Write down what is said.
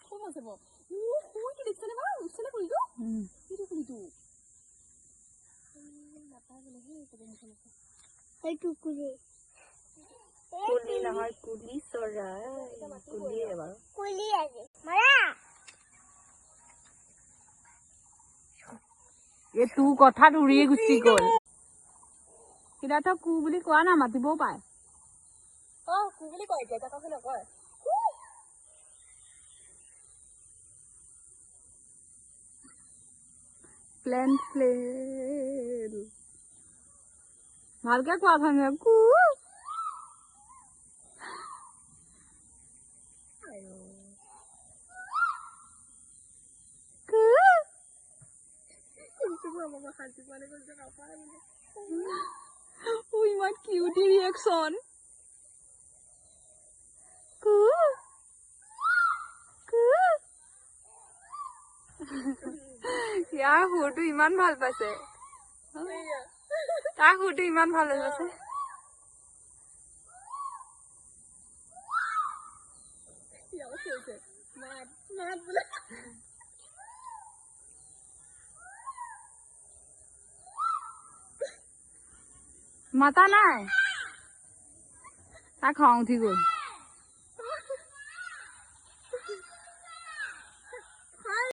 Không bao giờ bỏ. Ui, cái địch sao nó bao? Sao nó quỳ đó? Cái địch quỳ tụ. Hay কুকুরে কুলি নহয় কুলি চৰাই কুলিয়ে বাৰু কুলি আছে মাৰা এই তোৰ কথাত উৰিয়ে গুচি গ'ল কিদাটো কু বুলি কোৱা না মাতিবও পায় কু বুলি কয় এতিয়া কথা নকয় প্লেন ভালকে কোৱা ভাঙে কু Oh, my cutie reaction. Good. Good. ইয়াৰ সুৰটো ইমান ভাল পাইছে তাৰ সুৰটো ইমান ভাল পাইছে মাতা নাই তাৰ খং উঠি গ'ল